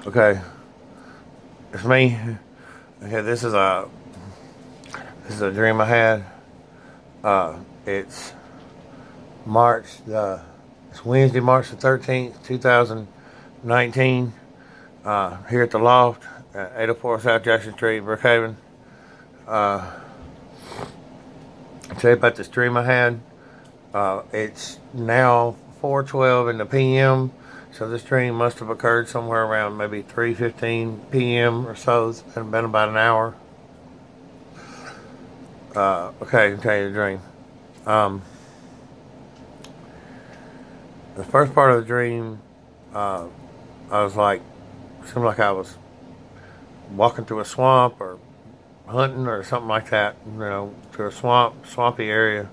Okay, it's me. Okay, this is a dream I had. It's March the it's Wednesday, March the 13th, 2019. Here at the loft at 804 South Jackson Street, Brookhaven. Uh, I'll tell you about this dream I had. It's now 4:12 in the p.m. So this dream must have occurred somewhere around maybe 3:15 p.m. or so. It's been about an hour. Okay, I'll tell you the dream. Um, the first part of the dream, uh, I was like, seemed like I was walking through a swamp or hunting or something like that. To a swampy area,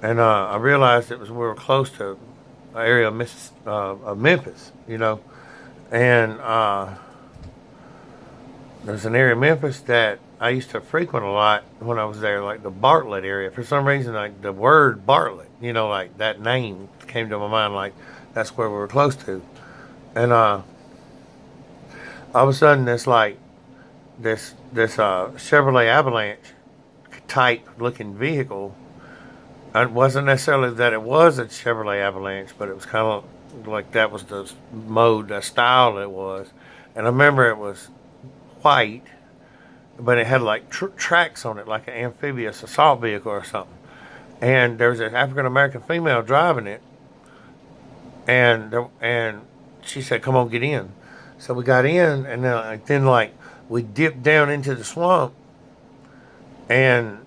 and I realized we were close to an area of Memphis. And there's an area of Memphis that I used to frequent a lot when I was there, like the Bartlett area. For some reason, like the word Bartlett, like that name came to my mind, like that's where we were close to. And all of a sudden, this Chevrolet Avalanche type looking vehicle. It wasn't necessarily that it was a Chevrolet Avalanche, but it was kind of like that was the mode, the style it was. And I remember it was white, but it had like tracks on it, like an amphibious assault vehicle or something. And there was an African American female driving it, and she said, "Come on, get in." So we got in, and then like we dipped down into the swamp, and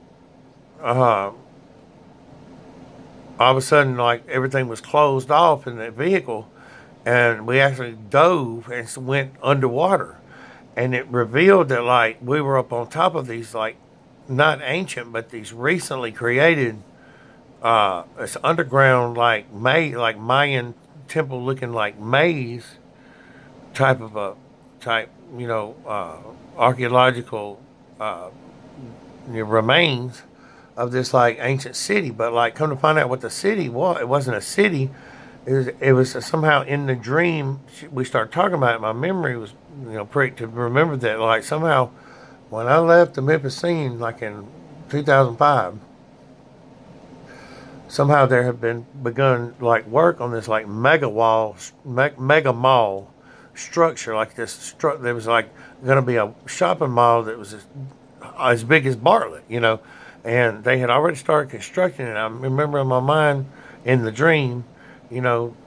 all of a sudden, like everything was closed off in the vehicle, and we actually dove and went underwater, and it revealed that like we were up on top of these like not ancient but these recently created it's underground like Mayan temple looking like maze type of a type archaeological uh, remains of this like ancient city. But like come to find out what the city was, it wasn't a city. It was somehow in the dream we started talking about it. My memory was pricked to remember that like somehow when I left the Memphis scene like in 2005, somehow there had been begun like work on this like mega mall structure, like there was like going to be a shopping mall that was as big as Bartlett, and they had already started constructing it. I remember in my mind in the dream,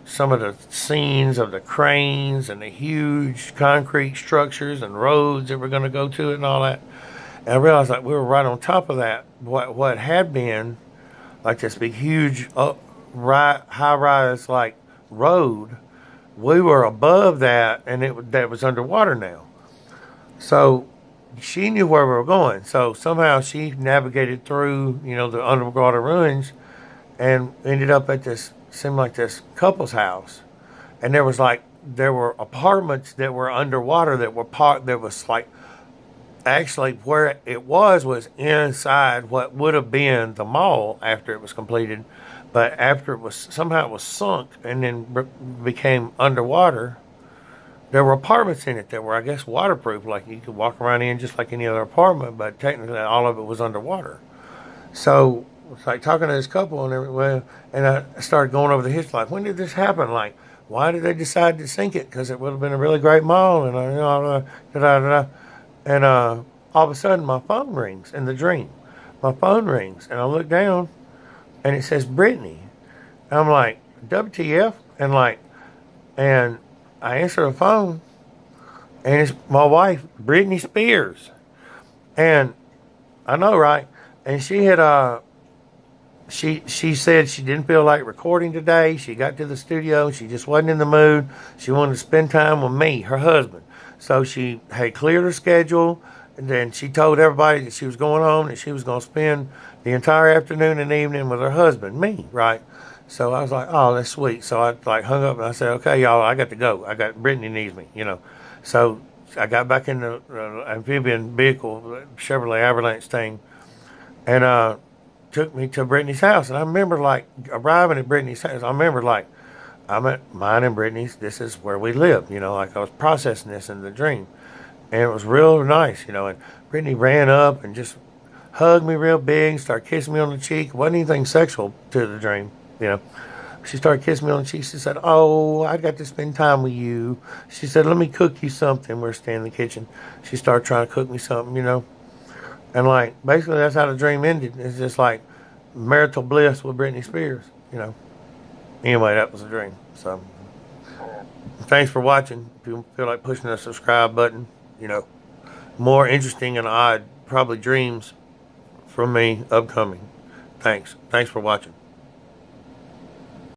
some of the scenes of the cranes and the huge concrete structures and roads that were going to go to it and all that. And I realized like we were right on top of that. What had been like this big, huge, high rise like road, we were above that, and that was underwater now. So she knew where we were going. So somehow she navigated through, the underwater ruins, and ended up at seemed like this couple's house. And there were apartments that were underwater that were that was like, actually where it was inside what would have been the mall after it was completed. But after it was sunk and then became underwater, there were apartments in it that were, I guess, waterproof. Like you could walk around in just like any other apartment, but technically all of it was underwater. So it's like talking to this couple and everywhere, and I started going over the history. Like, when did this happen? Like, why did they decide to sink it? Because it would have been a really great mall, and and all of a sudden my phone rings in the dream. My phone rings, and I look down, and it says Britney. And I'm like, WTF? And I answer the phone, and it's my wife, Britney Spears. And I know, right? And she had she said she didn't feel like recording today. She got to the studio, she just wasn't in the mood. She wanted to spend time with me, her husband. So she had cleared her schedule, and then she told everybody that she was going home, and she was going to spend the entire afternoon and evening with her husband, me, right? So I was like, oh, that's sweet. So I like hung up and I said, okay, y'all, I got to go. Brittany needs me, So I got back in the amphibian vehicle, Chevrolet Avalanche thing, and took me to Brittany's house. And I remember like arriving at Brittany's house. I remember like I'm at mine and Brittany's. This is where we live. Like I was processing this in the dream, and it was real nice. And Brittany ran up and just hugged me real big, started kissing me on the cheek. It wasn't anything sexual to the dream. You know, she started kissing me on the cheek. She said, "Oh, I got to spend time with you." She said, "Let me cook you something." We're standing in the kitchen. She started trying to cook me something. And like basically that's how the dream ended. It's just like marital bliss with Britney Spears. Anyway, that was a dream. So thanks for watching. If you feel like pushing the subscribe button, more interesting and odd probably dreams from me upcoming. Thanks for watching.